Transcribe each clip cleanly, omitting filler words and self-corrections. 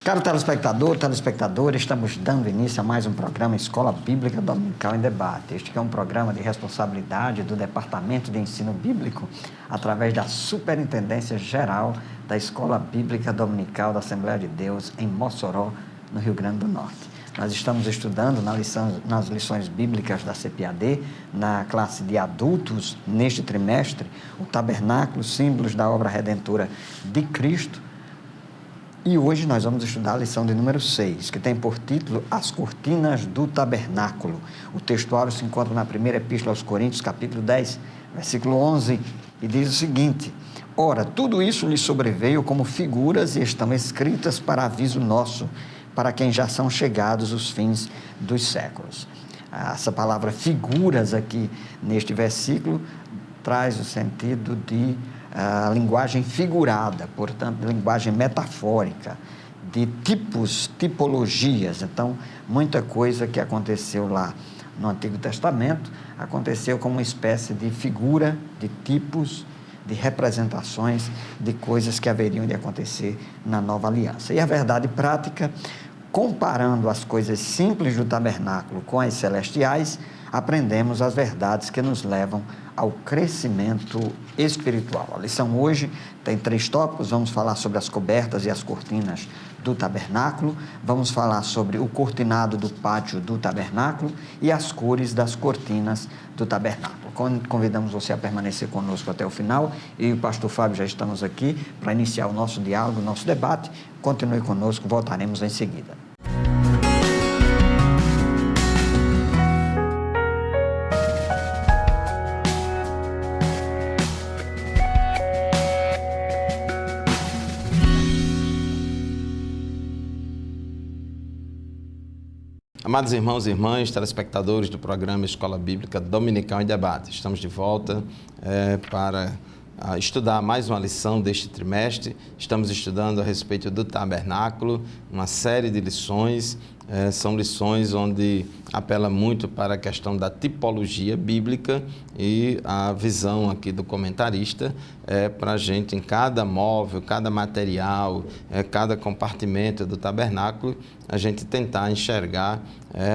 Caro telespectador, telespectadora, estamos dando início a mais um programa Escola Bíblica Dominical em Debate. Este que é um programa de responsabilidade do Departamento de Ensino Bíblico, através da Superintendência Geral da Escola Bíblica Dominical da Assembleia de Deus, em Mossoró, no Rio Grande do Norte. Nós estamos estudando nas lições bíblicas da CPAD, na classe de adultos, neste trimestre, o tabernáculo, símbolos da obra redentora de Cristo. E hoje nós vamos estudar a lição de número 6, que tem por título As Cortinas do Tabernáculo. O textuário se encontra na primeira epístola aos Coríntios, capítulo 10, versículo 11, e diz o seguinte: Ora, tudo isso lhe sobreveio como figuras e estão escritas para aviso nosso, para quem já são chegados os fins dos séculos. Essa palavra figuras aqui neste versículo traz o sentido de linguagem figurada, portanto, linguagem metafórica, de tipos, tipologias. Então, muita coisa que aconteceu lá no Antigo Testamento aconteceu como uma espécie de figura, de tipos, de representações de coisas que haveriam de acontecer na Nova Aliança. E a verdade prática, comparando as coisas simples do tabernáculo com as celestiais, aprendemos as verdades que nos levam ao crescimento espiritual. A lição hoje tem 3 tópicos. Vamos falar sobre as cobertas e as cortinas do tabernáculo, vamos falar sobre o cortinado do pátio do tabernáculo e as cores das cortinas do tabernáculo. Convidamos você a permanecer conosco até o final. Eu e o pastor Fábio já estamos aqui para iniciar o nosso diálogo, o nosso debate. Continue conosco, voltaremos em seguida. Amados irmãos e irmãs, telespectadores do programa Escola Bíblica Dominical em Debate, estamos de volta para estudar mais uma lição deste trimestre. Estamos estudando a respeito do tabernáculo, uma série de lições. São lições onde apela muito para a questão da tipologia bíblica, e a visão aqui do comentarista é para a gente, em cada móvel, cada material, cada compartimento do tabernáculo, a gente tentar enxergar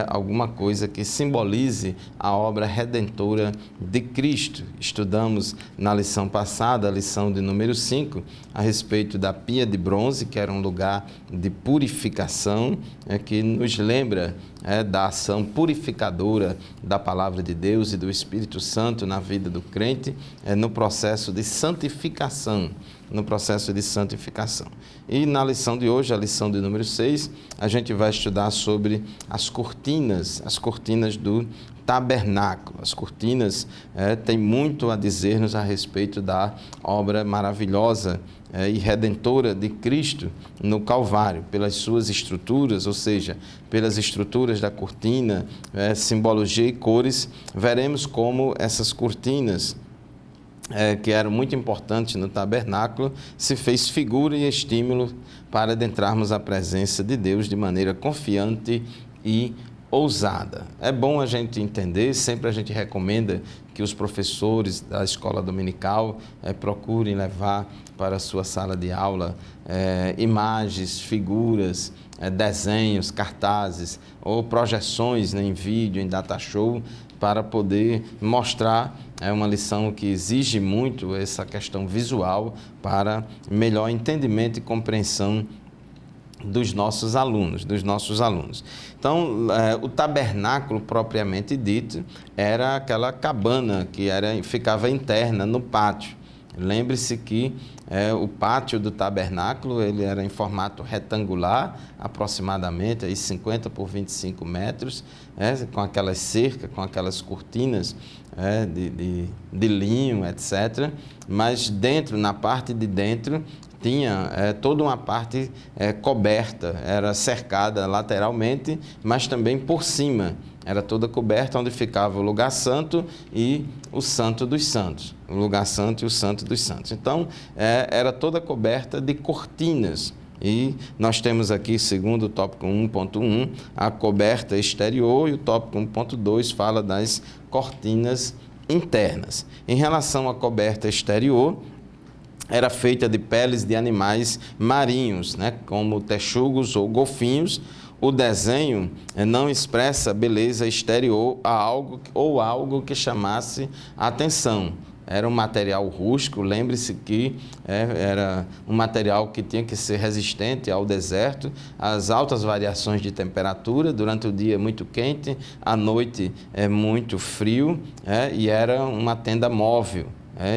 alguma coisa que simbolize a obra redentora de Cristo. Estudamos na lição passada, a lição de número 5, a respeito da pia de bronze, que era um lugar de purificação, que nos lembra da ação purificadora da Palavra de Deus e do Espírito Santo na vida do crente, no processo de santificação. E na lição de hoje, a lição de número 6, a gente vai estudar sobre as cortinas do tabernáculo. As cortinas têm muito a dizer-nos a respeito da obra maravilhosa e redentora de Cristo no Calvário, pelas suas estruturas, ou seja, pelas estruturas da cortina, simbologia e cores. Veremos como essas cortinas, que eram muito importantes no tabernáculo, se fez figura e estímulo para adentrarmos a presença de Deus de maneira confiante e ousada. É bom a gente entender, sempre a gente recomenda que os professores da escola dominical procurem levar para a sua sala de aula imagens, figuras, desenhos, cartazes ou projeções em vídeo, em data show, para poder mostrar uma lição que exige muito essa questão visual para melhor entendimento e compreensão dos nossos alunos. Então, o tabernáculo propriamente dito era aquela cabana que ficava interna no pátio. Lembre-se que o pátio do tabernáculo ele era em formato retangular, aproximadamente aí 50 por 25 metros, com aquelas cercas, com aquelas cortinas de linho, etc. Mas na parte de dentro, tinha toda uma parte coberta, era cercada lateralmente, mas também por cima. Era toda coberta, onde ficava o lugar santo e o santo dos santos. O lugar santo e o santo dos santos. Então, era toda coberta de cortinas. E nós temos aqui, segundo o tópico 1.1, a coberta exterior, e o tópico 1.2 fala das cortinas internas. Em relação à coberta exterior, era feita de peles de animais marinhos, né, como texugos ou golfinhos. O desenho não expressa beleza exterior a algo que chamasse a atenção. Era um material rústico, lembre-se que era um material que tinha que ser resistente ao deserto, às altas variações de temperatura, durante o dia muito quente, à noite muito frio, e era uma tenda móvel.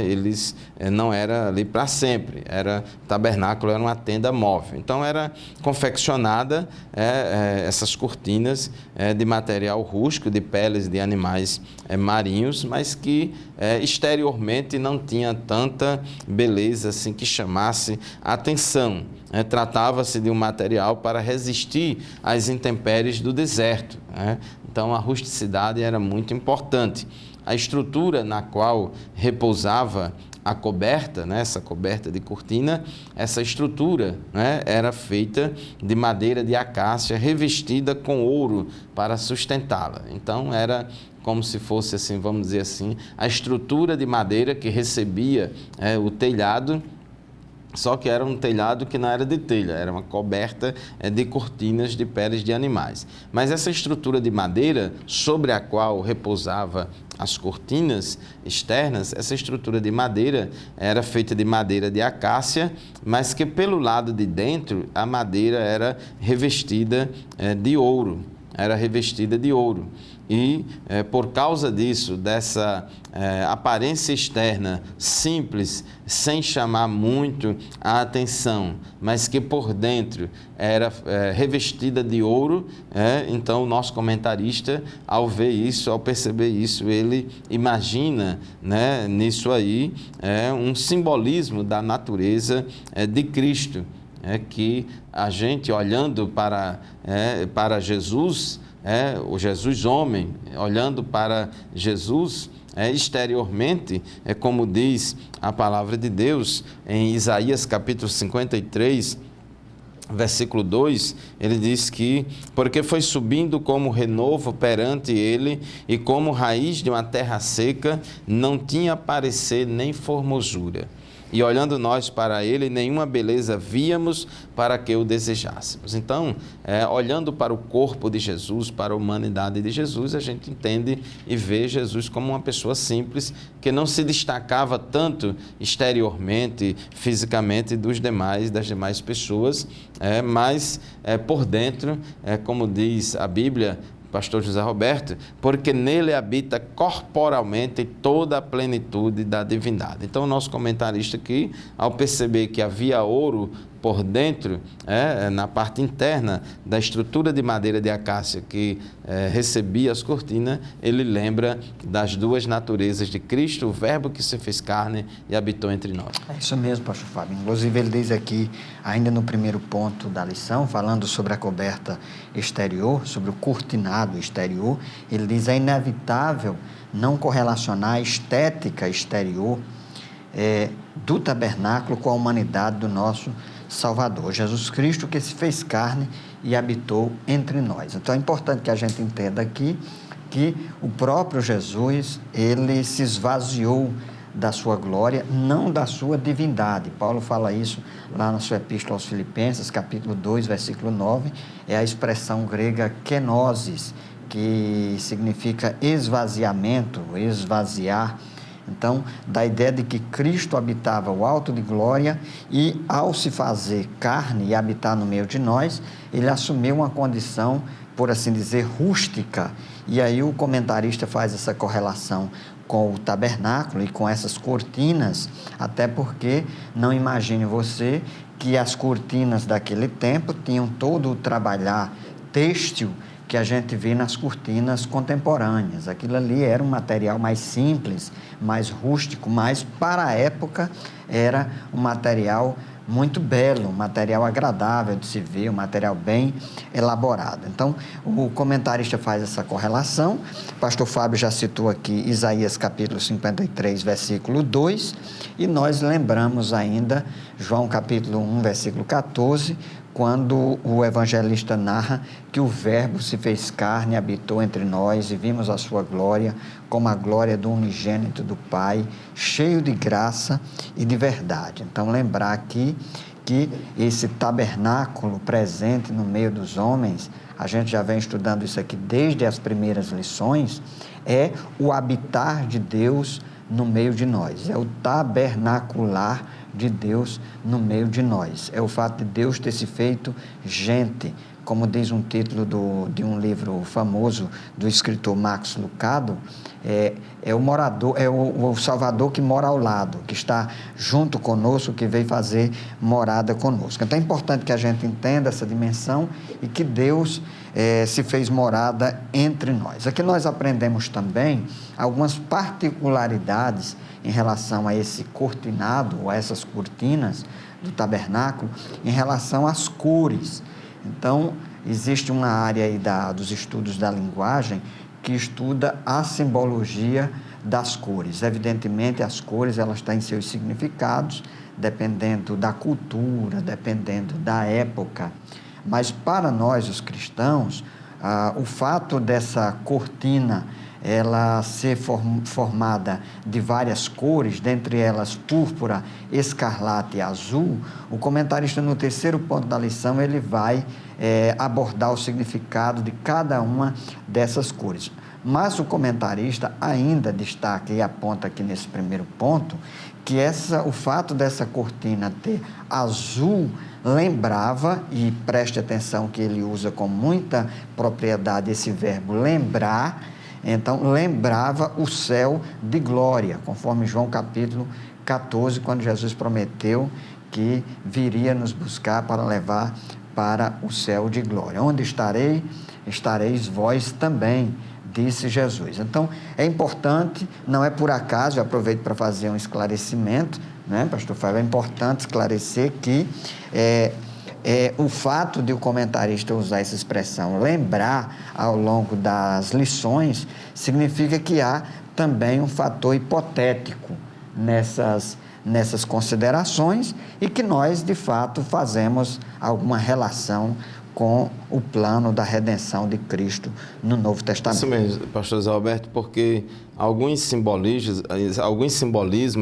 Eles não era ali para sempre, o tabernáculo era uma tenda móvel. Então era confeccionada essas cortinas de material rústico, de peles de animais marinhos, mas que exteriormente não tinha tanta beleza assim que chamasse a atenção. Tratava-se de um material para resistir às intempéries do deserto. Então a rusticidade era muito importante. A estrutura na qual repousava a coberta, essa coberta de cortina, essa estrutura era feita de madeira de acácia revestida com ouro para sustentá-la. Então era como se fosse assim, vamos dizer assim, a estrutura de madeira que recebia o telhado. Só que era um telhado que não era de telha, era uma coberta de cortinas de peles de animais. Mas essa estrutura de madeira sobre a qual repousava as cortinas externas, essa estrutura de madeira era feita de madeira de acácia, mas que pelo lado de dentro a madeira era revestida de ouro. Era revestida de ouro. E por causa disso, dessa aparência externa simples, sem chamar muito a atenção, mas que por dentro era revestida de ouro, então o nosso comentarista, ao ver isso, ao perceber isso, ele imagina nisso aí um simbolismo da natureza de Cristo. Que a gente olhando para Jesus, o Jesus homem, olhando para Jesus exteriormente, como diz a palavra de Deus em Isaías capítulo 53, versículo 2, ele diz que, porque foi subindo como renovo perante ele, e como raiz de uma terra seca, não tinha parecer nem formosura. E olhando nós para ele, nenhuma beleza víamos para que o desejássemos. Então, olhando para o corpo de Jesus, para a humanidade de Jesus, a gente entende e vê Jesus como uma pessoa simples, que não se destacava tanto exteriormente, fisicamente das demais pessoas, mas por dentro, como diz a Bíblia, pastor José Roberto, porque nele habita corporalmente toda a plenitude da divindade. Então, o nosso comentarista aqui, ao perceber que havia ouro por dentro, na parte interna da estrutura de madeira de acácia que recebia as cortinas, ele lembra das duas naturezas de Cristo, o verbo que se fez carne e habitou entre nós. É isso mesmo, pastor Fábio. Inclusive, ele diz aqui, ainda no primeiro ponto da lição, falando sobre a coberta exterior, sobre o cortinado exterior, ele diz: é inevitável não correlacionar a estética exterior do tabernáculo com a humanidade do nosso Salvador, Jesus Cristo, que se fez carne e habitou entre nós. Então é importante que a gente entenda aqui que o próprio Jesus, ele se esvaziou da sua glória, não da sua divindade. Paulo fala isso lá na sua epístola aos Filipenses, capítulo 2, versículo 9, é a expressão grega kenosis, que significa esvaziamento, esvaziar. Então, da ideia de que Cristo habitava o alto de glória e, ao se fazer carne e habitar no meio de nós, ele assumiu uma condição, por assim dizer, rústica. E aí o comentarista faz essa correlação com o tabernáculo e com essas cortinas, até porque não imagine você que as cortinas daquele tempo tinham todo o trabalhar têxtil que a gente vê nas cortinas contemporâneas. Aquilo ali era um material mais simples, mais rústico, mas para a época era um material muito belo, um material agradável de se ver, um material bem elaborado. Então, o comentarista faz essa correlação. O pastor Fábio já citou aqui Isaías capítulo 53, versículo 2, e nós lembramos ainda João capítulo 1, versículo 14, quando o evangelista narra que o Verbo se fez carne, habitou entre nós e vimos a sua glória, como a glória do unigênito do Pai, cheio de graça e de verdade. Então, lembrar aqui que esse tabernáculo presente no meio dos homens, a gente já vem estudando isso aqui desde as primeiras lições, é o habitar de Deus no meio de nós, é o tabernacular de Deus no meio de nós. É o fato de Deus ter se feito gente, como diz um título de um livro famoso do escritor Max Lucado, é o morador, é o Salvador que mora ao lado, que está junto conosco, que veio fazer morada conosco. Então é importante que a gente entenda essa dimensão e que Deus se fez morada entre nós. Aqui nós aprendemos também algumas particularidades em relação a esse cortinado, ou a essas cortinas do tabernáculo, em relação às cores. Então, existe uma área aí dos estudos da linguagem que estuda a simbologia das cores. Evidentemente, as cores elas têm seus significados, dependendo da cultura, dependendo da época. Mas para nós, os cristãos, o fato dessa cortina ela ser formada de várias cores, dentre elas púrpura, escarlate e azul, o comentarista no terceiro ponto da lição ele vai abordar o significado de cada uma dessas cores. Mas o comentarista ainda destaca e aponta aqui nesse primeiro ponto que o fato dessa cortina ter azul lembrava, e preste atenção que ele usa com muita propriedade esse verbo lembrar. Então, lembrava o céu de glória, conforme João capítulo 14, quando Jesus prometeu que viria nos buscar para levar para o céu de glória. Onde estarei, estareis vós também, disse Jesus. Então, é importante, não é por acaso, eu aproveito para fazer um esclarecimento, né, pastor Fábio, é importante esclarecer que o fato de o comentarista usar essa expressão lembrar ao longo das lições significa que há também um fator hipotético nessas considerações e que nós de fato fazemos alguma relação com o plano da redenção de Cristo no Novo Testamento. Isso mesmo, pastor Zé Alberto, porque alguns simbolismos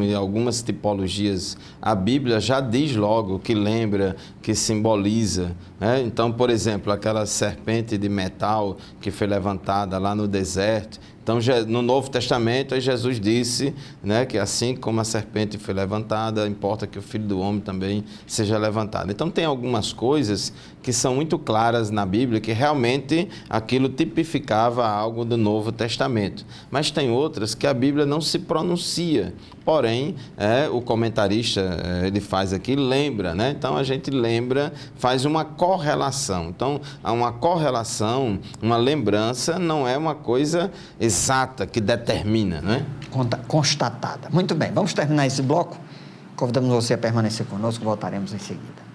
e algumas tipologias, a Bíblia já diz logo que lembra, que simboliza, né? Então, por exemplo, aquela serpente de metal que foi levantada lá no deserto. Então, no Novo Testamento, Jesus disse, né, que assim como a serpente foi levantada, importa que o Filho do Homem também seja levantado. Então, tem algumas coisas que são muito claras na Bíblia, que realmente aquilo tipificava algo do Novo Testamento. Mas tem outras que a Bíblia não se pronuncia. Porém, o comentarista, ele faz aqui, lembra, né? Então, a gente lembra, faz uma correlação. Então, uma correlação, uma lembrança, não é uma coisa exata que determina, né? Constatada. Muito bem, vamos terminar esse bloco. Convidamos você a permanecer conosco, voltaremos em seguida.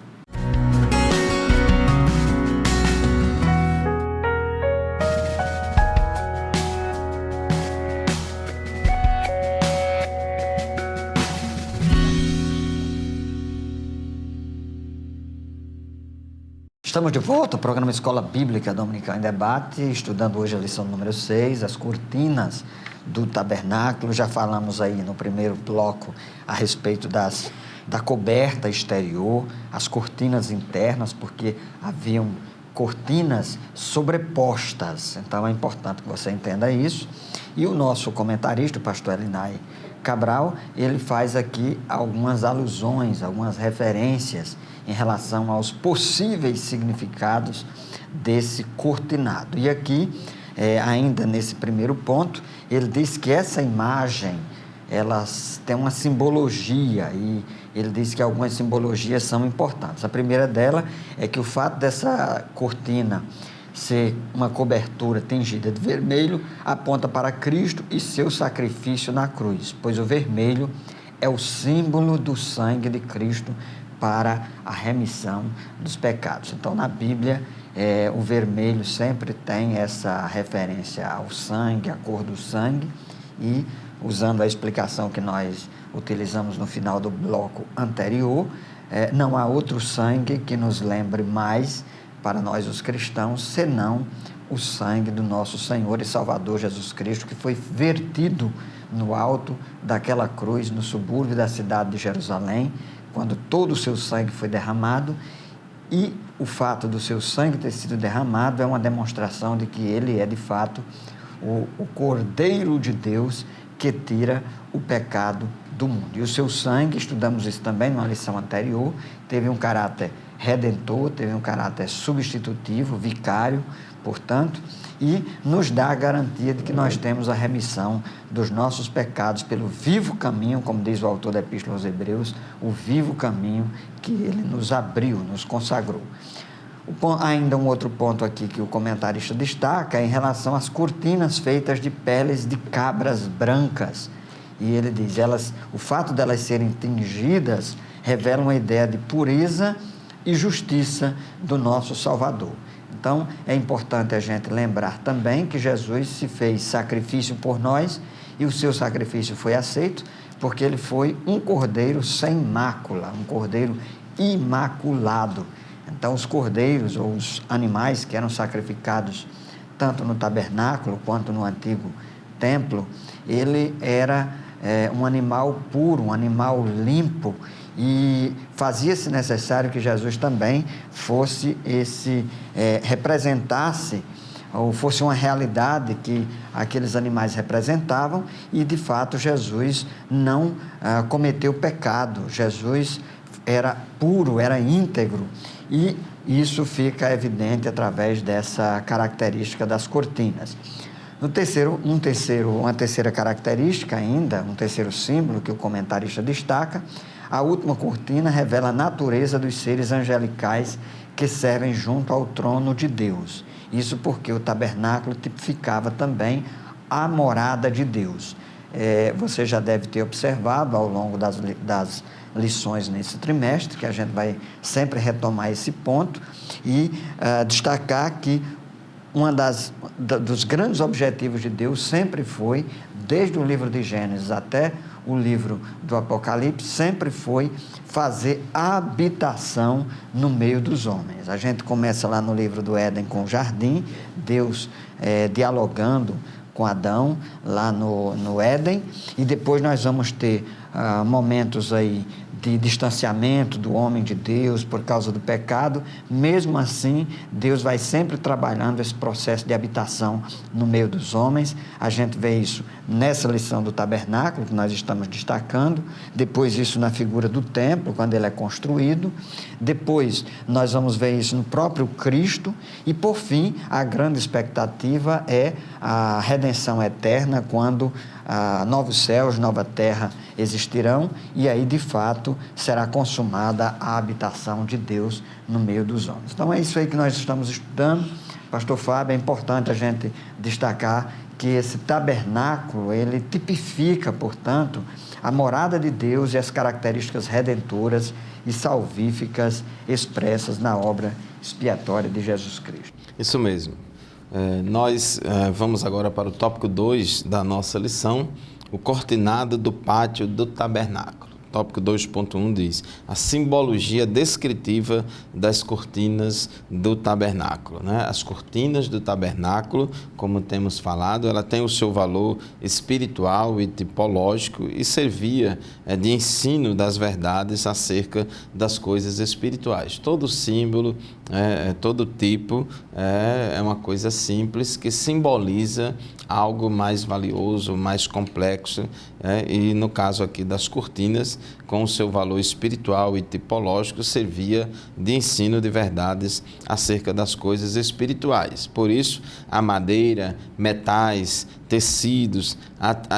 Estamos de volta ao programa Escola Bíblica Dominical em Debate, estudando hoje a lição número 6, as cortinas do tabernáculo. Já falamos aí no primeiro bloco a respeito da coberta exterior, as cortinas internas, porque haviam cortinas sobrepostas. Então é importante que você entenda isso. E o nosso comentarista, o pastor Elinay Cabral, ele faz aqui algumas alusões, algumas referências em relação aos possíveis significados desse cortinado. E aqui, ainda nesse primeiro ponto, ele diz que essa imagem, elas têm uma simbologia e ele diz que algumas simbologias são importantes. A primeira dela é que o fato dessa cortina ser uma cobertura tingida de vermelho aponta para Cristo e seu sacrifício na cruz, pois o vermelho é o símbolo do sangue de Cristo para a remissão dos pecados. Então, na Bíblia, o vermelho sempre tem essa referência ao sangue, à cor do sangue, e usando a explicação que nós utilizamos no final do bloco anterior, não há outro sangue que nos lembre mais para nós os cristãos, senão o sangue do nosso Senhor e Salvador Jesus Cristo, que foi vertido no alto daquela cruz, no subúrbio da cidade de Jerusalém, quando todo o seu sangue foi derramado. E o fato do seu sangue ter sido derramado é uma demonstração de que ele é, de fato, o Cordeiro de Deus que tira o pecado do mundo. E o seu sangue, estudamos isso também numa lição anterior, teve um caráter redentor, teve um caráter substitutivo, vicário, portanto, e nos dá a garantia de que nós temos a remissão dos nossos pecados pelo vivo caminho, como diz o autor da Epístola aos Hebreus, o vivo caminho que ele nos abriu, nos consagrou. Ainda um outro ponto aqui que o comentarista destaca é em relação às cortinas feitas de peles de cabras brancas. E ele diz, o fato delas serem tingidas revela uma ideia de pureza e justiça do nosso Salvador. Então, é importante a gente lembrar também que Jesus se fez sacrifício por nós e o seu sacrifício foi aceito porque ele foi um cordeiro sem mácula, um cordeiro imaculado. Então, os cordeiros ou os animais que eram sacrificados tanto no tabernáculo quanto no antigo templo, ele era um animal puro, um animal limpo, e fazia-se necessário que Jesus também fosse representasse, ou fosse uma realidade que aqueles animais representavam, e de fato Jesus não cometeu pecado. Jesus era puro, era íntegro, e isso fica evidente através dessa característica das cortinas. Uma terceira característica ainda, um terceiro símbolo que o comentarista destaca, a última cortina revela a natureza dos seres angelicais que servem junto ao trono de Deus. Isso porque o tabernáculo tipificava também a morada de Deus. Você já deve ter observado ao longo das lições nesse trimestre, que a gente vai sempre retomar esse ponto e destacar que dos grandes objetivos de Deus sempre foi, desde o livro de Gênesis até o livro do Apocalipse, sempre foi fazer habitação no meio dos homens. A gente começa lá no livro do Éden com o jardim, Deus dialogando com Adão lá no Éden, e depois nós vamos ter momentos aí de distanciamento do homem de Deus por causa do pecado. Mesmo assim, Deus vai sempre trabalhando esse processo de habitação no meio dos homens. A gente vê isso nessa lição do tabernáculo, que nós estamos destacando, depois isso na figura do templo, quando ele é construído, depois nós vamos ver isso no próprio Cristo, e por fim, a grande expectativa é a redenção eterna, quando novos céus, nova terra existirão, e aí de fato será consumada a habitação de Deus no meio dos homens. Então é isso aí que nós estamos estudando. Pastor Fábio, é importante a gente destacar que esse tabernáculo, ele tipifica, portanto, a morada de Deus e as características redentoras e salvíficas expressas na obra expiatória de Jesus Cristo. Isso mesmo. Nós vamos agora para o tópico 2 da nossa lição, o cortinado do pátio do tabernáculo. Tópico 2.1 diz, a simbologia descritiva das cortinas do tabernáculo. As cortinas do tabernáculo, como temos falado, ela tem o seu valor espiritual e tipológico e servia de ensino das verdades acerca das coisas espirituais. Todo símbolo, todo tipo é uma coisa simples que simboliza algo mais valioso, mais complexo, e no caso aqui das cortinas, com o seu valor espiritual e tipológico, servia de ensino de verdades acerca das coisas espirituais. Por isso, a madeira, metais, tecidos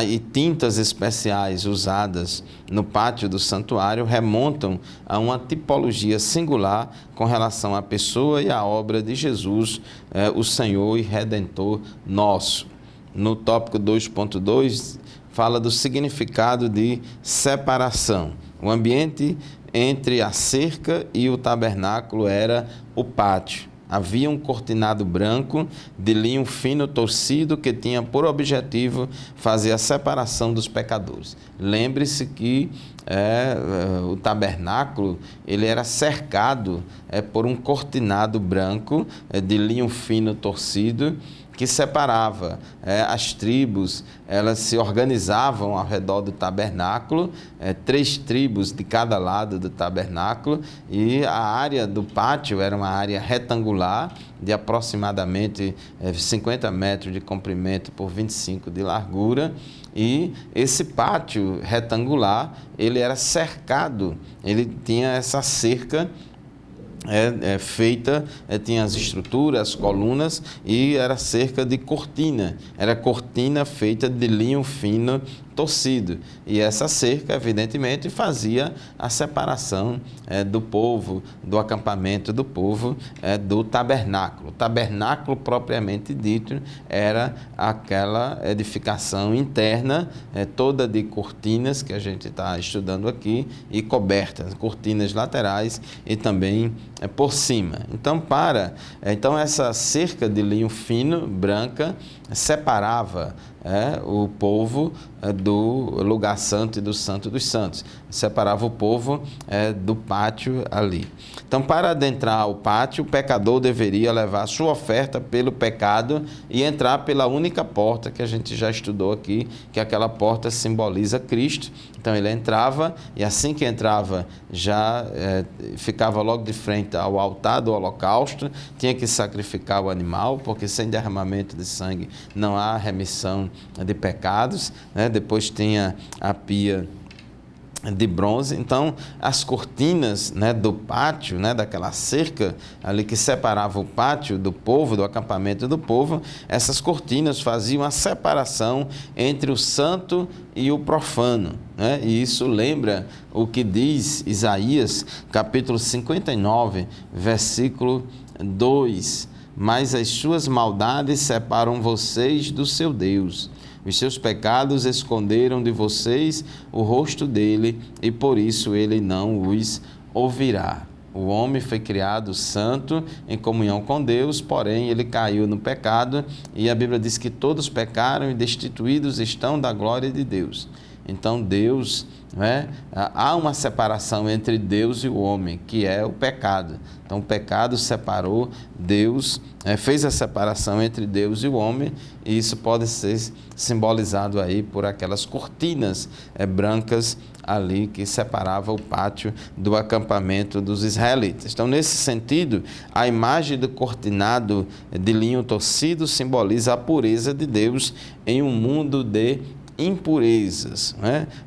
e tintas especiais usadas no pátio do santuário remontam a uma tipologia singular com relação à pessoa e à obra de Jesus, o Senhor e Redentor nosso. No tópico 2.2, fala do significado de separação. O ambiente entre a cerca e o tabernáculo era o pátio. Havia um cortinado branco de linho fino torcido que tinha por objetivo fazer a separação dos pecadores. Lembre-se que o tabernáculo ele era cercado por um cortinado branco de linho fino torcido que separava as tribos. Elas se organizavam ao redor do tabernáculo, 3 tribos de cada lado do tabernáculo, e a área do pátio era uma área retangular de aproximadamente 50 metros de comprimento por 25 de largura, e esse pátio retangular ele era cercado, ele tinha essa cerca feita, tinha as estruturas, as colunas, e era cerca de cortina, era cortina feita de linho fino torcido, e essa cerca evidentemente fazia a separação do povo, do acampamento do povo, do tabernáculo. O tabernáculo propriamente dito era aquela edificação interna, toda de cortinas que a gente está estudando aqui, e cobertas, cortinas laterais e também por cima. Então essa cerca de linho fino, branca, separava o povo do lugar santo e do santo dos santos, separava o povo do pátio ali. Então, para adentrar o pátio, o pecador deveria levar sua oferta pelo pecado e entrar pela única porta que a gente já estudou aqui, que aquela porta simboliza Cristo. Então ele entrava, e assim que entrava já ficava logo de frente ao altar do holocausto, tinha que sacrificar o animal, porque sem derramamento de sangue não há remissão de pecados, Depois tinha a pia de bronze. Então as cortinas do pátio, daquela cerca ali que separava o pátio do povo, do acampamento do povo, essas cortinas faziam a separação entre o santo e o profano, E isso lembra o que diz Isaías, capítulo 59, versículo 2: mas as suas maldades separam vocês do seu Deus. Os seus pecados esconderam de vocês o rosto dele, e por isso ele não os ouvirá. O homem foi criado santo, em comunhão com Deus, porém ele caiu no pecado, e a Bíblia diz que todos pecaram e destituídos estão da glória de Deus. Então Deus, há uma separação entre Deus e o homem, que é o pecado. Então o pecado separou Deus, fez a separação entre Deus e o homem, e isso pode ser simbolizado aí por aquelas cortinas brancas ali que separava o pátio do acampamento dos israelitas. Então, nesse sentido, a imagem do cortinado de linho torcido simboliza a pureza de Deus em um mundo de impurezas,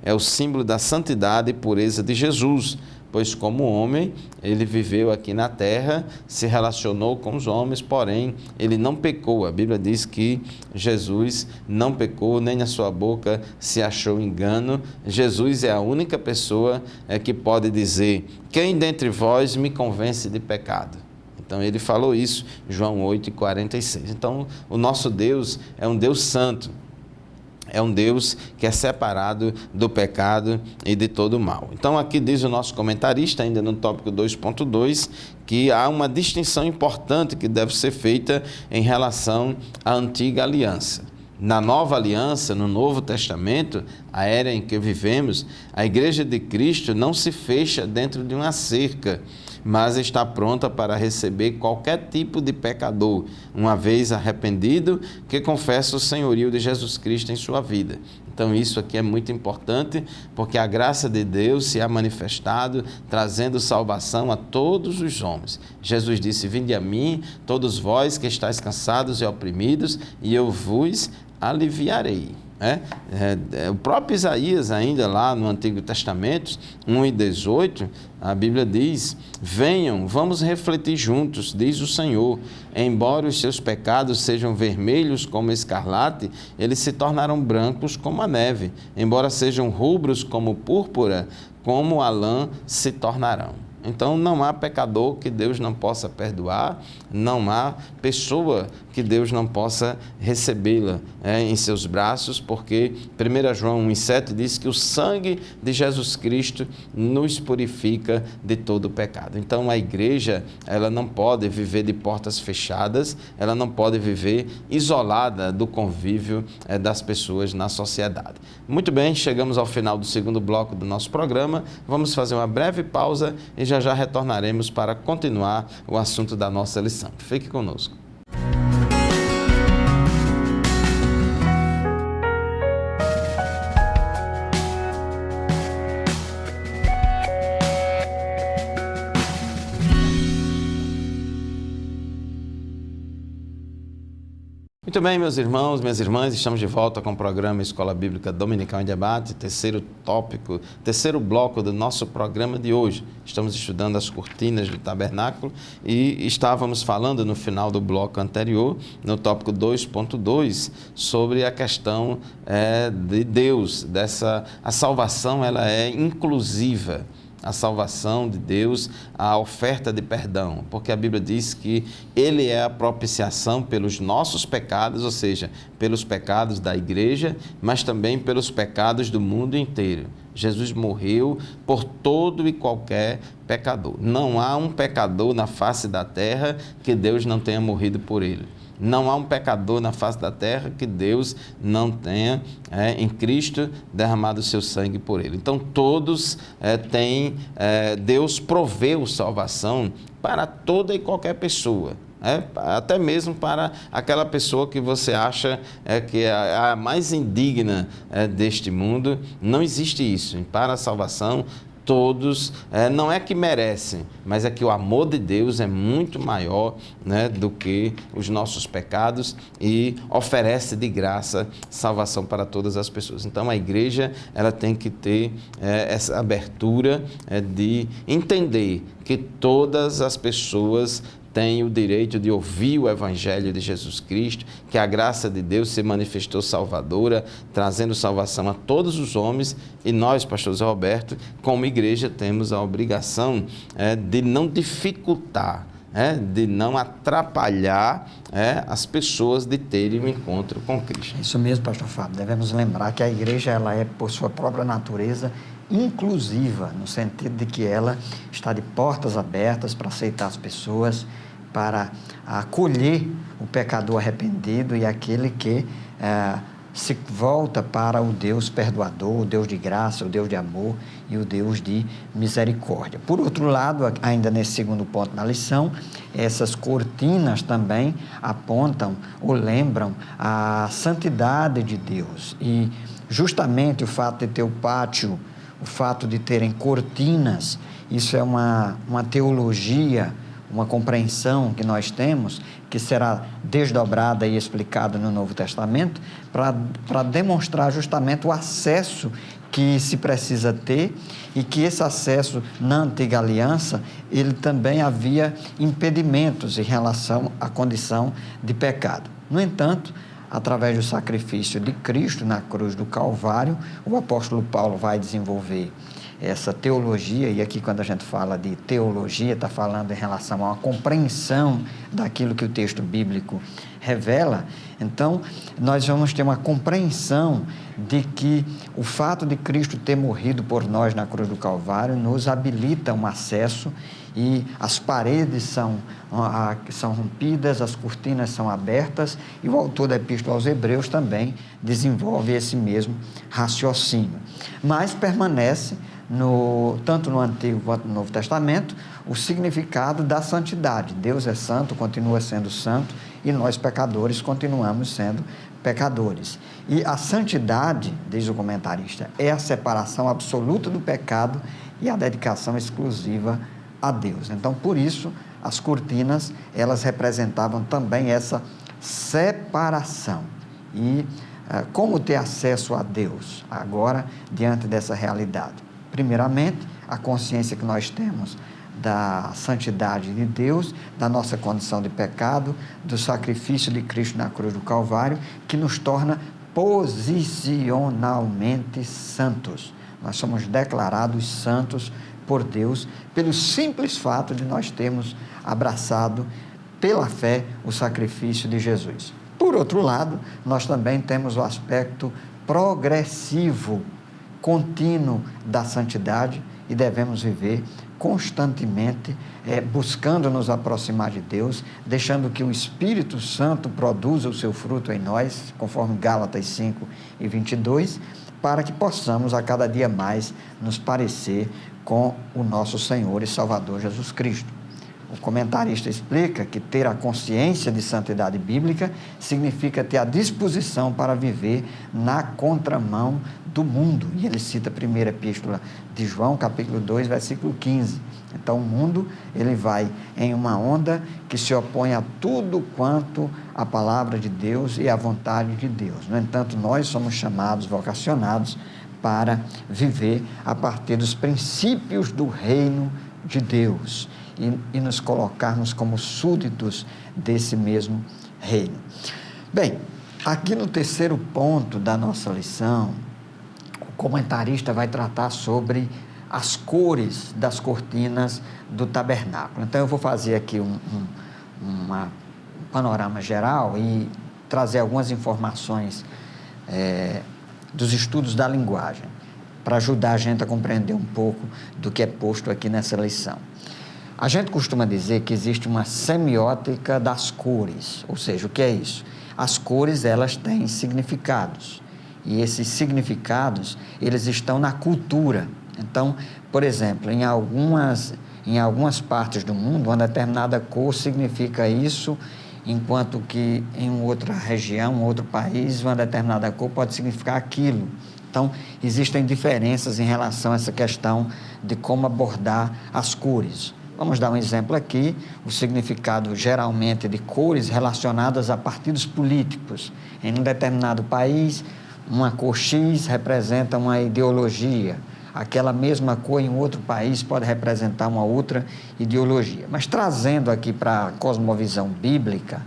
É o símbolo da santidade e pureza de Jesus, pois como homem, ele viveu aqui na terra, se relacionou com os homens, porém, ele não pecou. A Bíblia diz que Jesus não pecou, nem na sua boca se achou engano. Jesus é a única pessoa que pode dizer: quem dentre vós me convence de pecado? Então, ele falou isso, João 8:46. Então, o nosso Deus é um Deus santo. É um Deus que é separado do pecado e de todo o mal. Então, aqui diz o nosso comentarista, ainda no tópico 2.2, que há uma distinção importante que deve ser feita em relação à antiga aliança. Na nova aliança, no Novo Testamento, a era em que vivemos, a Igreja de Cristo não se fecha dentro de uma cerca, mas está pronta para receber qualquer tipo de pecador, uma vez arrependido, que confessa o senhorio de Jesus Cristo em sua vida. Então isso aqui é muito importante, porque a graça de Deus se ha manifestado, trazendo salvação a todos os homens. Jesus disse: vinde a mim, todos vós que estáis cansados e oprimidos, e eu vos aliviarei. O próprio Isaías, ainda lá no Antigo Testamento, 1:18, a Bíblia diz: venham, vamos refletir juntos, diz o Senhor, embora os seus pecados sejam vermelhos como escarlate, eles se tornarão brancos como a neve, embora sejam rubros como púrpura, como a lã se tornarão. Então não há pecador que Deus não possa perdoar, não há pessoa que Deus não possa recebê-la em seus braços, porque 1 João 1,7 diz que o sangue de Jesus Cristo nos purifica de todo o pecado. Então a igreja, ela não pode viver de portas fechadas, ela não pode viver isolada do convívio das pessoas na sociedade. Muito bem, chegamos ao final do segundo bloco do nosso programa, vamos fazer uma breve pausa e já retornaremos para continuar o assunto da nossa lição. Fique conosco. Muito bem, meus irmãos, minhas irmãs, estamos de volta com o programa Escola Bíblica Dominical em Debate, terceiro tópico, terceiro bloco do nosso programa de hoje. Estamos estudando as cortinas do tabernáculo e estávamos falando no final do bloco anterior, no tópico 2.2, sobre a questão de Deus, a salvação ela é inclusiva. A salvação de Deus, a oferta de perdão, porque a Bíblia diz que Ele é a propiciação pelos nossos pecados, ou seja, pelos pecados da igreja, mas também pelos pecados do mundo inteiro. Jesus morreu por todo e qualquer pecador. Não há um pecador na face da terra que Deus não tenha morrido por ele. Não há um pecador na face da terra que Deus não tenha, em Cristo, derramado o seu sangue por ele. Então, todos Deus proveu salvação para toda e qualquer pessoa. Até mesmo para aquela pessoa que você acha que é a mais indigna deste mundo. Não existe isso. Para a salvação, todos, não é que merecem, mas é que o amor de Deus é muito maior, do que os nossos pecados e oferece de graça salvação para todas as pessoas. Então a igreja ela tem que ter essa abertura de entender que todas as pessoas tem o direito de ouvir o Evangelho de Jesus Cristo, que a graça de Deus se manifestou salvadora, trazendo salvação a todos os homens, e nós, pastor Zé Roberto, como igreja, temos a obrigação de não dificultar, de não atrapalhar as pessoas de terem um encontro com Cristo. Isso mesmo, pastor Fábio. Devemos lembrar que a igreja ela é, por sua própria natureza, inclusiva, no sentido de que ela está de portas abertas para aceitar as pessoas, para acolher o pecador arrependido e aquele que se volta para o Deus perdoador, o Deus de graça, o Deus de amor e o Deus de misericórdia. Por outro lado, ainda nesse segundo ponto da lição, essas cortinas também apontam ou lembram a santidade de Deus, e justamente o fato de ter o pátio, o fato de terem cortinas, isso é uma teologia, uma compreensão que nós temos, que será desdobrada e explicada no Novo Testamento, para demonstrar justamente o acesso que se precisa ter, e que esse acesso na antiga aliança, ele também havia impedimentos em relação à condição de pecado. No entanto, através do sacrifício de Cristo na cruz do Calvário, o apóstolo Paulo vai desenvolver essa teologia, e aqui quando a gente fala de teologia, está falando em relação a uma compreensão daquilo que o texto bíblico revela. Então, nós vamos ter uma compreensão de que o fato de Cristo ter morrido por nós na cruz do Calvário nos habilita um acesso, e as paredes são rompidas, as cortinas são abertas, e o autor da Epístola aos Hebreus também desenvolve esse mesmo raciocínio. Mas permanece, tanto no Antigo quanto no Novo Testamento, o significado da santidade. Deus é santo, continua sendo santo, e nós pecadores continuamos sendo pecadores. E a santidade, diz o comentarista, é a separação absoluta do pecado e a dedicação exclusiva a Deus. Então, por isso, as cortinas, elas representavam também essa separação. E como ter acesso a Deus agora, diante dessa realidade? Primeiramente, a consciência que nós temos da santidade de Deus, da nossa condição de pecado, do sacrifício de Cristo na cruz do Calvário, que nos torna posicionalmente santos. Nós somos declarados santos por Deus, pelo simples fato de nós termos abraçado pela fé o sacrifício de Jesus. Por outro lado, nós também temos o aspecto progressivo, contínuo da santidade, e devemos viver constantemente buscando nos aproximar de Deus, deixando que o Espírito Santo produza o seu fruto em nós, conforme Gálatas 5:22, para que possamos a cada dia mais nos parecer com o nosso Senhor e Salvador Jesus Cristo. O comentarista explica que ter a consciência de santidade bíblica significa ter a disposição para viver na contramão do mundo. E ele cita a primeira epístola de João, capítulo 2, versículo 15. Então, o mundo, ele vai em uma onda que se opõe a tudo quanto a palavra de Deus e a vontade de Deus. No entanto, nós somos chamados, vocacionados, para viver a partir dos princípios do reino de Deus e nos colocarmos como súditos desse mesmo reino. Bem, aqui no terceiro ponto da nossa lição, o comentarista vai tratar sobre as cores das cortinas do tabernáculo. Então, eu vou fazer aqui um panorama geral e trazer algumas informações dos estudos da linguagem, para ajudar a gente a compreender um pouco do que é posto aqui nessa lição. A gente costuma dizer que existe uma semiótica das cores, ou seja, o que é isso? As cores, elas têm significados, e esses significados, eles estão na cultura. Então, por exemplo, em algumas partes do mundo, uma determinada cor significa isso, enquanto que em outra região, um outro país, uma determinada cor pode significar aquilo. Então, existem diferenças em relação a essa questão de como abordar as cores. Vamos dar um exemplo aqui, o significado geralmente de cores relacionadas a partidos políticos. Em um determinado país, uma cor X representa uma ideologia. Aquela mesma cor em outro país pode representar uma outra ideologia. Mas trazendo aqui para a cosmovisão bíblica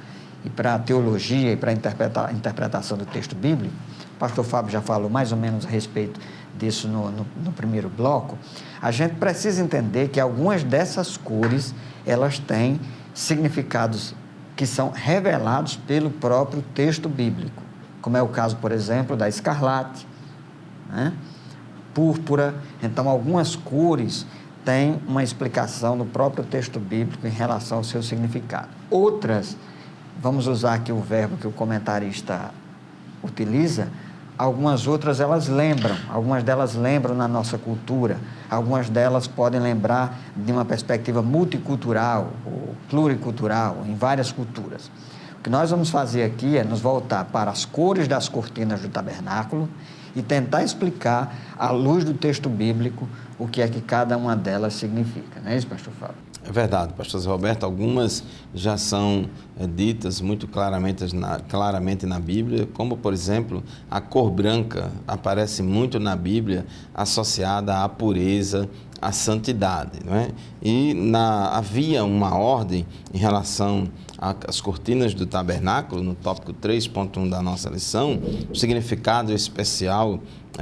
e para a teologia e para a interpretação do texto bíblico, o pastor Fábio já falou mais ou menos a respeito disso no primeiro bloco. A gente precisa entender que algumas dessas cores, elas têm significados que são revelados pelo próprio texto bíblico, como é o caso, por exemplo, da escarlate, né? Púrpura. Então, algumas cores têm uma explicação no próprio texto bíblico em relação ao seu significado. Outras, vamos usar aqui o verbo que o comentarista utiliza, algumas outras algumas delas lembram na nossa cultura, algumas delas podem lembrar de uma perspectiva multicultural ou pluricultural, em várias culturas. O que nós vamos fazer aqui é nos voltar para as cores das cortinas do tabernáculo e tentar explicar, à luz do texto bíblico, o que é que cada uma delas significa. Não é isso, pastor Fábio? É verdade, pastor Zé Roberto, algumas já são ditas muito claramente na Bíblia, como, por exemplo, a cor branca aparece muito na Bíblia associada à pureza, à santidade, não é? E havia uma ordem em relação às cortinas do tabernáculo, no tópico 3.1 da nossa lição, o significado especial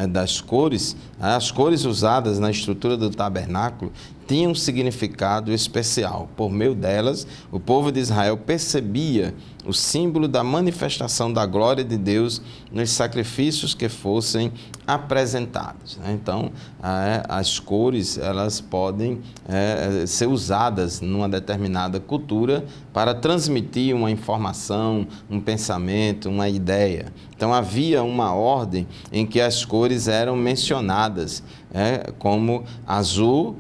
das cores. As cores usadas na estrutura do tabernáculo tinham um significado especial. Por meio delas, o povo de Israel percebia o símbolo da manifestação da glória de Deus nos sacrifícios que fossem apresentados. Então, as cores, elas podem ser usadas numa determinada cultura para transmitir uma informação, um pensamento, uma ideia. Então, havia uma ordem em que as cores eram mencionadas, como azul,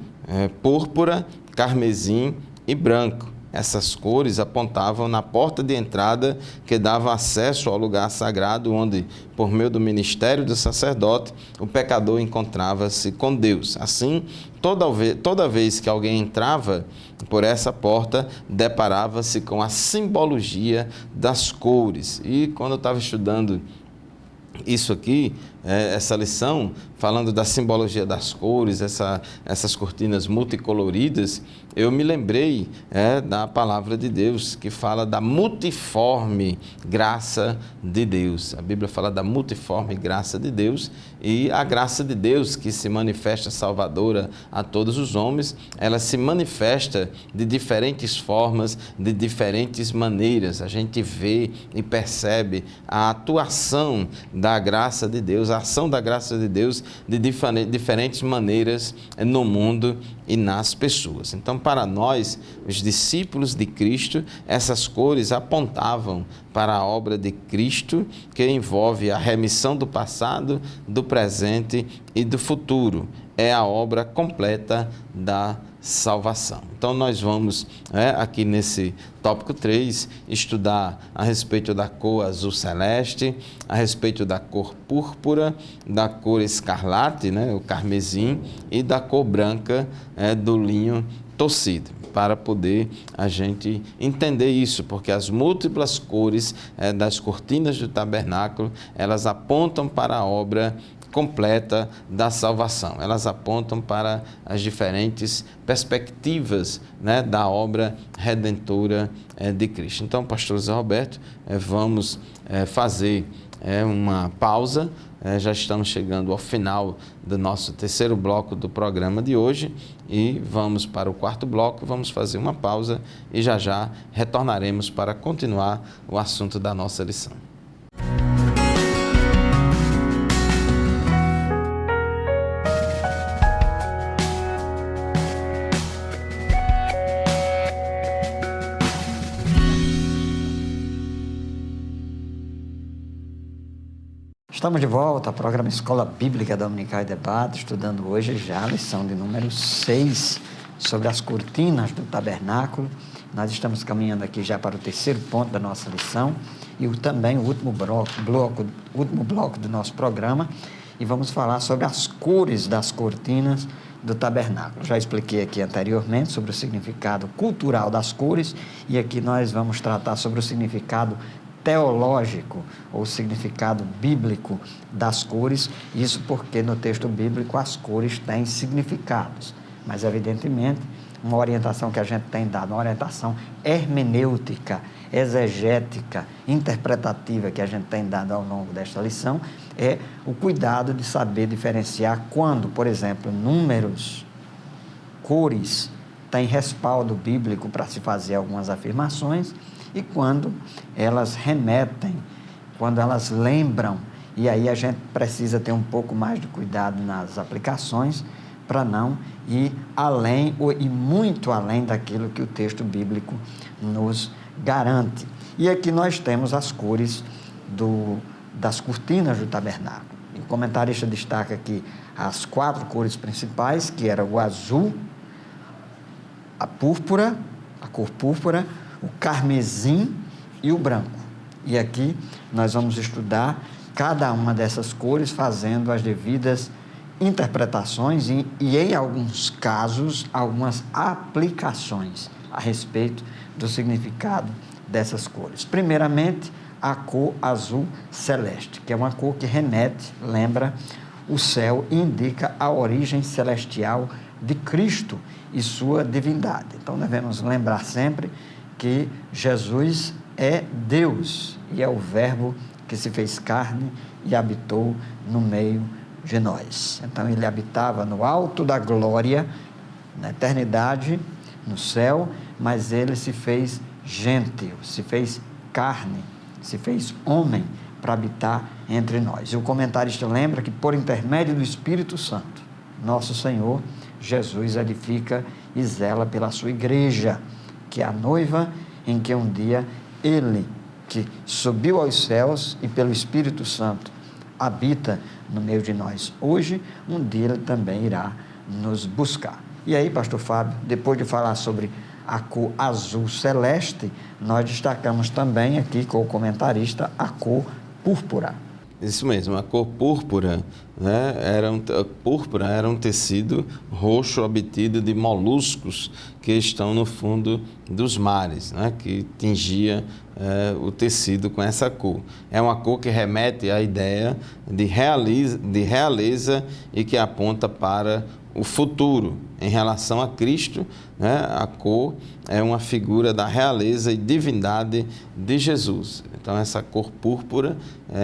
púrpura, carmesim e branco. Essas cores apontavam na porta de entrada que dava acesso ao lugar sagrado, onde, por meio do ministério do sacerdote, o pecador encontrava-se com Deus. Assim, toda vez que alguém entrava por essa porta, deparava-se com a simbologia das cores. E quando eu estava estudando isso aqui, essa lição, falando da simbologia das cores, essas cortinas multicoloridas, eu me lembrei da palavra de Deus, que fala da multiforme graça de Deus. A Bíblia fala da multiforme graça de Deus, e a graça de Deus que se manifesta salvadora a todos os homens, ela se manifesta de diferentes formas, de diferentes maneiras. A gente vê e percebe a atuação da graça de Deus, a ação da graça de Deus de diferentes maneiras no mundo e nas pessoas. Então, para nós, os discípulos de Cristo, essas cores apontavam para a obra de Cristo, que envolve a remissão do passado, do presente e do futuro. É a obra completa da salvação. Então, nós vamos, aqui nesse tópico 3, estudar a respeito da cor azul celeste, a respeito da cor púrpura, da cor escarlate, o carmesim, e da cor branca, do linho torcido, para poder a gente entender isso, porque as múltiplas cores das cortinas do tabernáculo, elas apontam para a obra completa da salvação. Elas apontam para as diferentes perspectivas da obra redentora de Cristo. Então, pastor Zé Roberto, vamos fazer uma pausa. Já estamos chegando ao final do nosso terceiro bloco do programa de hoje e vamos para o quarto bloco. Vamos fazer uma pausa e já retornaremos para continuar o assunto da nossa lição. Estamos de volta ao programa Escola Bíblica Dominical e Debate, estudando hoje já a lição de número 6 sobre as cortinas do tabernáculo. Nós estamos caminhando aqui já para o terceiro ponto da nossa lição e também o último bloco do nosso programa, e vamos falar sobre as cores das cortinas do tabernáculo. Já expliquei aqui anteriormente sobre o significado cultural das cores, e aqui nós vamos tratar sobre o significado teológico, ou significado bíblico das cores. Isso porque no texto bíblico as cores têm significados, mas evidentemente uma orientação que a gente tem dado, uma orientação hermenêutica, exegética, interpretativa que a gente tem dado ao longo desta lição, é o cuidado de saber diferenciar quando, por exemplo, números, cores têm respaldo bíblico para se fazer algumas afirmações, e quando elas remetem, quando elas lembram, e aí a gente precisa ter um pouco mais de cuidado nas aplicações para não ir além e muito além daquilo que o texto bíblico nos garante. E aqui nós temos as cores das cortinas do tabernáculo. E o comentarista destaca aqui as 4 cores principais, que eram o azul, a cor púrpura, o carmesim e o branco. E aqui nós vamos estudar cada uma dessas cores, fazendo as devidas interpretações e em alguns casos, algumas aplicações a respeito do significado dessas cores. Primeiramente, a cor azul celeste, que é uma cor que lembra o céu e indica a origem celestial de Cristo e sua divindade. Então, devemos lembrar sempre que Jesus é Deus e é o Verbo que se fez carne e habitou no meio de nós. Então, ele habitava no alto da glória, na eternidade, no céu, mas ele se fez gente, se fez carne, se fez homem para habitar entre nós. E o comentarista lembra que, por intermédio do Espírito Santo, nosso Senhor Jesus edifica e zela pela sua igreja, que é a noiva em que um dia ele, que subiu aos céus e pelo Espírito Santo habita no meio de nós hoje, um dia ele também irá nos buscar. E aí, pastor Fábio, depois de falar sobre a cor azul celeste, nós destacamos também aqui com o comentarista a cor púrpura. Isso mesmo, a cor púrpura, né, púrpura era um tecido roxo obtido de moluscos que estão no fundo dos mares, né, que tingia o tecido com essa cor. É uma cor que remete à ideia de realeza e que aponta para o futuro. Em relação a Cristo, né, a cor é uma figura da realeza e divindade de Jesus. Então, essa cor púrpura,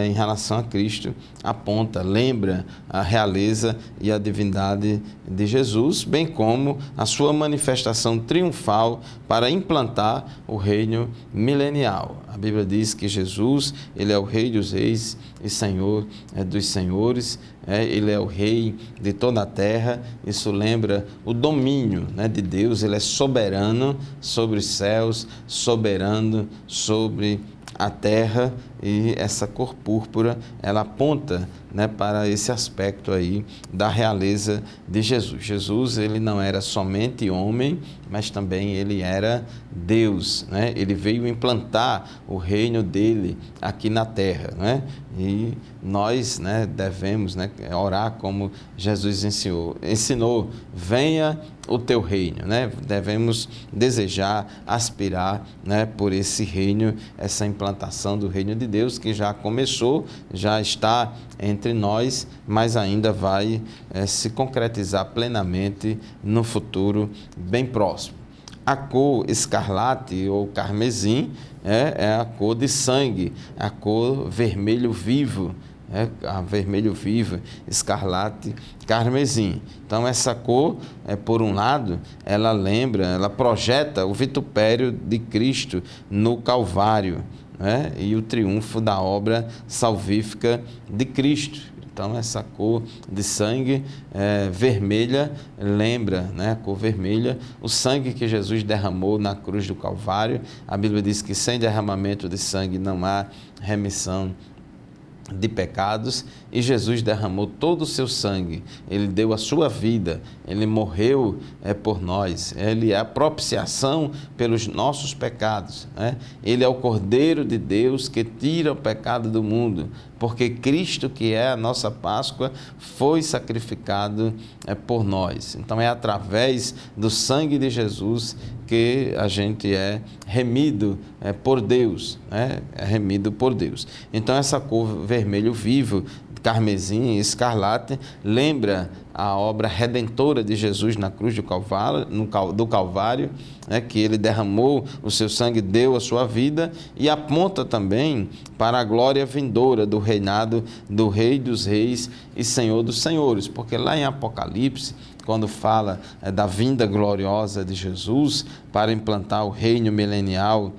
em relação a Cristo, aponta, lembra a realeza e a divindade de Jesus, bem como a sua manifestação triunfal para implantar o reino milenial. A Bíblia diz que Jesus, ele é o Rei dos Reis e Senhor dos Senhores, ele é o Rei de toda a terra. Isso lembra o domínio, né, de Deus. Ele é soberano sobre os céus, soberano sobre a terra, e essa cor púrpura, ela aponta, né, para esse aspecto aí da realeza de Jesus. Jesus, ele não era somente homem, mas também ele era Deus, né? Ele veio implantar o reino dele aqui na terra, né? E nós, né, devemos, né, orar como Jesus ensinou, venha o teu reino, né? Devemos desejar, aspirar, né, por esse reino, essa implantação do reino de Deus, que já começou, já está entre nós, mas ainda vai se concretizar plenamente no futuro bem próximo. A cor escarlate ou carmesim é a cor de sangue, a cor vermelho vivo, a vermelho vivo, escarlate, carmesim. Então, essa cor, por um lado, ela projeta o vitupério de Cristo no Calvário, né? E o triunfo da obra salvífica de Cristo. Então, essa cor de sangue vermelha lembra, né, a cor vermelha, o sangue que Jesus derramou na cruz do Calvário. A Bíblia diz que sem derramamento de sangue não há remissão de pecados, e Jesus derramou todo o seu sangue, ele deu a sua vida, ele morreu por nós, ele é a propiciação pelos nossos pecados, né? Ele é o Cordeiro de Deus que tira o pecado do mundo, porque Cristo, que é a nossa Páscoa, foi sacrificado por nós. Então é através do sangue de Jesus que a gente é remido por Deus, né? É remido por Deus. Então essa cor vermelho vivo, carmesim, escarlate, lembra a obra redentora de Jesus na cruz do Calvário, né, que ele derramou o seu sangue, deu a sua vida, e aponta também para a glória vindoura do reinado do Rei dos Reis e Senhor dos Senhores, porque lá em Apocalipse, quando fala da vinda gloriosa de Jesus para implantar o reino milenial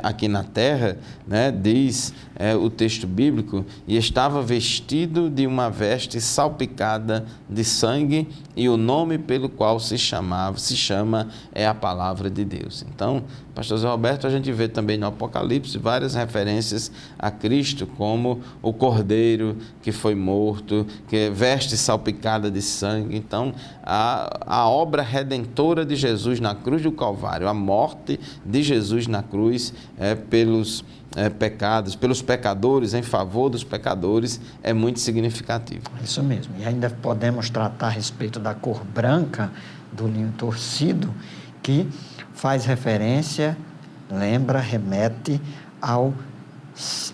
aqui na terra, né, diz o texto bíblico, e estava vestido de uma veste salpicada de sangue, e o nome pelo qual se chama é a palavra de Deus. Então, pastor Zé Roberto, a gente vê também no Apocalipse várias referências a Cristo como o Cordeiro que foi morto, que veste salpicada de sangue. Então, a obra redentora de Jesus na cruz do Calvário, a morte de Jesus na cruz pelos pecados, pelos pecadores, em favor dos pecadores, é muito significativo. Isso mesmo. E ainda podemos tratar a respeito da cor branca do linho torcido, que faz referência, remete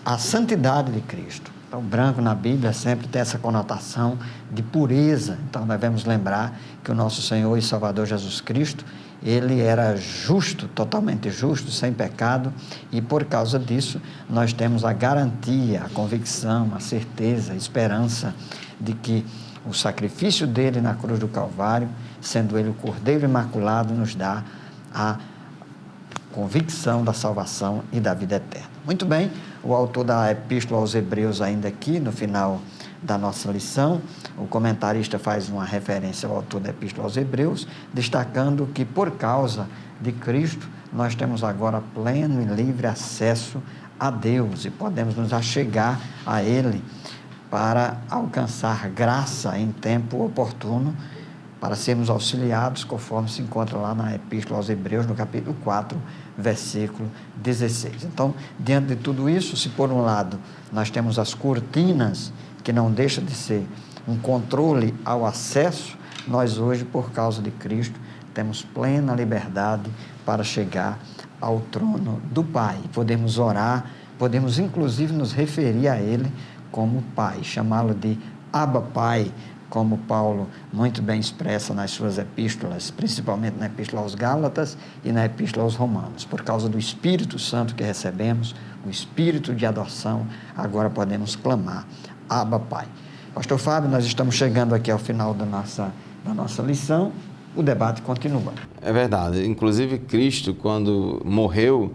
à santidade de Cristo. Então, o branco na Bíblia sempre tem essa conotação de pureza. Então, devemos lembrar que o nosso Senhor e Salvador Jesus Cristo, ele era justo, totalmente justo, sem pecado, e por causa disso nós temos a garantia, a convicção, a certeza, a esperança de que o sacrifício dele na cruz do Calvário, sendo ele o Cordeiro Imaculado, nos dá a convicção da salvação e da vida eterna. Muito bem, o autor da Epístola aos Hebreus, ainda aqui no final da nossa lição, o comentarista faz uma referência ao autor da Epístola aos Hebreus, destacando que por causa de Cristo nós temos agora pleno e livre acesso a Deus e podemos nos achegar a Ele para alcançar graça em tempo oportuno, para sermos auxiliados, conforme se encontra lá na Epístola aos Hebreus, no capítulo 4, versículo 16. Então, diante de tudo isso, se por um lado nós temos as cortinas, que não deixa de ser um controle ao acesso, nós hoje, por causa de Cristo, temos plena liberdade para chegar ao trono do Pai. Podemos orar, podemos inclusive nos referir a Ele como Pai, chamá-lo de Abba Pai, como Paulo muito bem expressa nas suas epístolas, principalmente na Epístola aos Gálatas e na Epístola aos Romanos. Por causa do Espírito Santo que recebemos, o Espírito de adoção, agora podemos clamar, Abba Pai. Pastor Fábio, nós estamos chegando aqui ao final da nossa lição, o debate continua. É verdade, inclusive Cristo, quando morreu,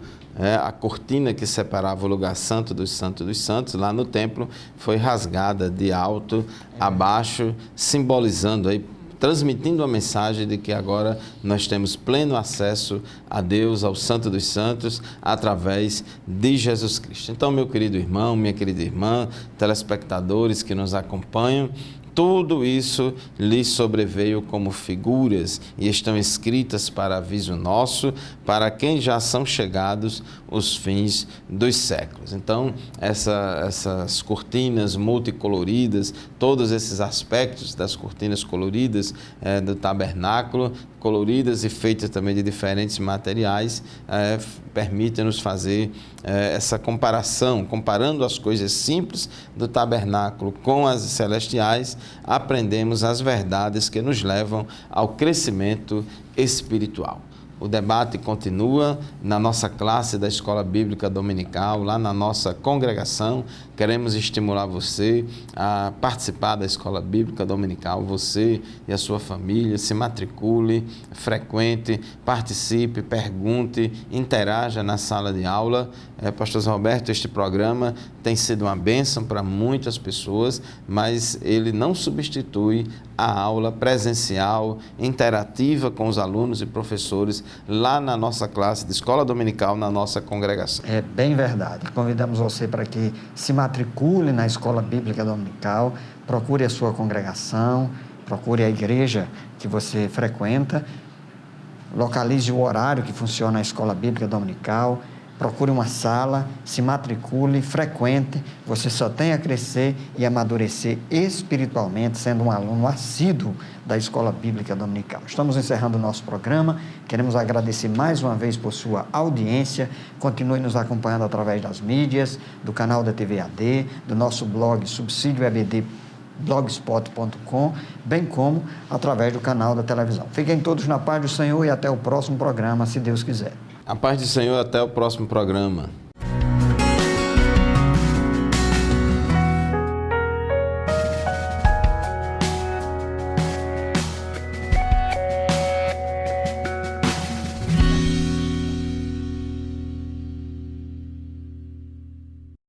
a cortina que separava o lugar santo dos santos, lá no templo, foi rasgada de alto a baixo, simbolizando aí, transmitindo a mensagem de que agora nós temos pleno acesso a Deus, ao Santo dos Santos, através de Jesus Cristo. Então, meu querido irmão, minha querida irmã, telespectadores que nos acompanham, tudo isso lhes sobreveio como figuras e estão escritas para aviso nosso, para quem já são chegados os fins dos séculos. Então, essas cortinas multicoloridas, todos esses aspectos das cortinas coloridas do tabernáculo, coloridas e feitas também de diferentes materiais, permitem-nos fazer essa comparação, comparando as coisas simples do tabernáculo com as celestiais, aprendemos as verdades que nos levam ao crescimento espiritual. O debate continua na nossa classe da Escola Bíblica Dominical, lá na nossa congregação. Queremos estimular você a participar da Escola Bíblica Dominical, você e a sua família, se matricule, frequente, participe, pergunte, interaja na sala de aula. Pastor Roberto, este programa tem sido uma bênção para muitas pessoas, mas ele não substitui a aula presencial, interativa com os alunos e professores lá na nossa classe de escola dominical, na nossa congregação. É bem verdade. Convidamos você para que se matricule na Escola Bíblica Dominical, procure a sua congregação, procure a igreja que você frequenta, localize o horário que funciona a Escola Bíblica Dominical, procure uma sala, se matricule, frequente, você só tem a crescer e amadurecer espiritualmente, sendo um aluno assíduo da Escola Bíblica Dominical. Estamos encerrando o nosso programa, queremos agradecer mais uma vez por sua audiência, continue nos acompanhando através das mídias, do canal da TV AD, do nosso blog subsídioebd.blogspot.com, bem como através do canal da televisão. Fiquem todos na paz do Senhor e até o próximo programa, se Deus quiser. A paz do Senhor, até o próximo programa.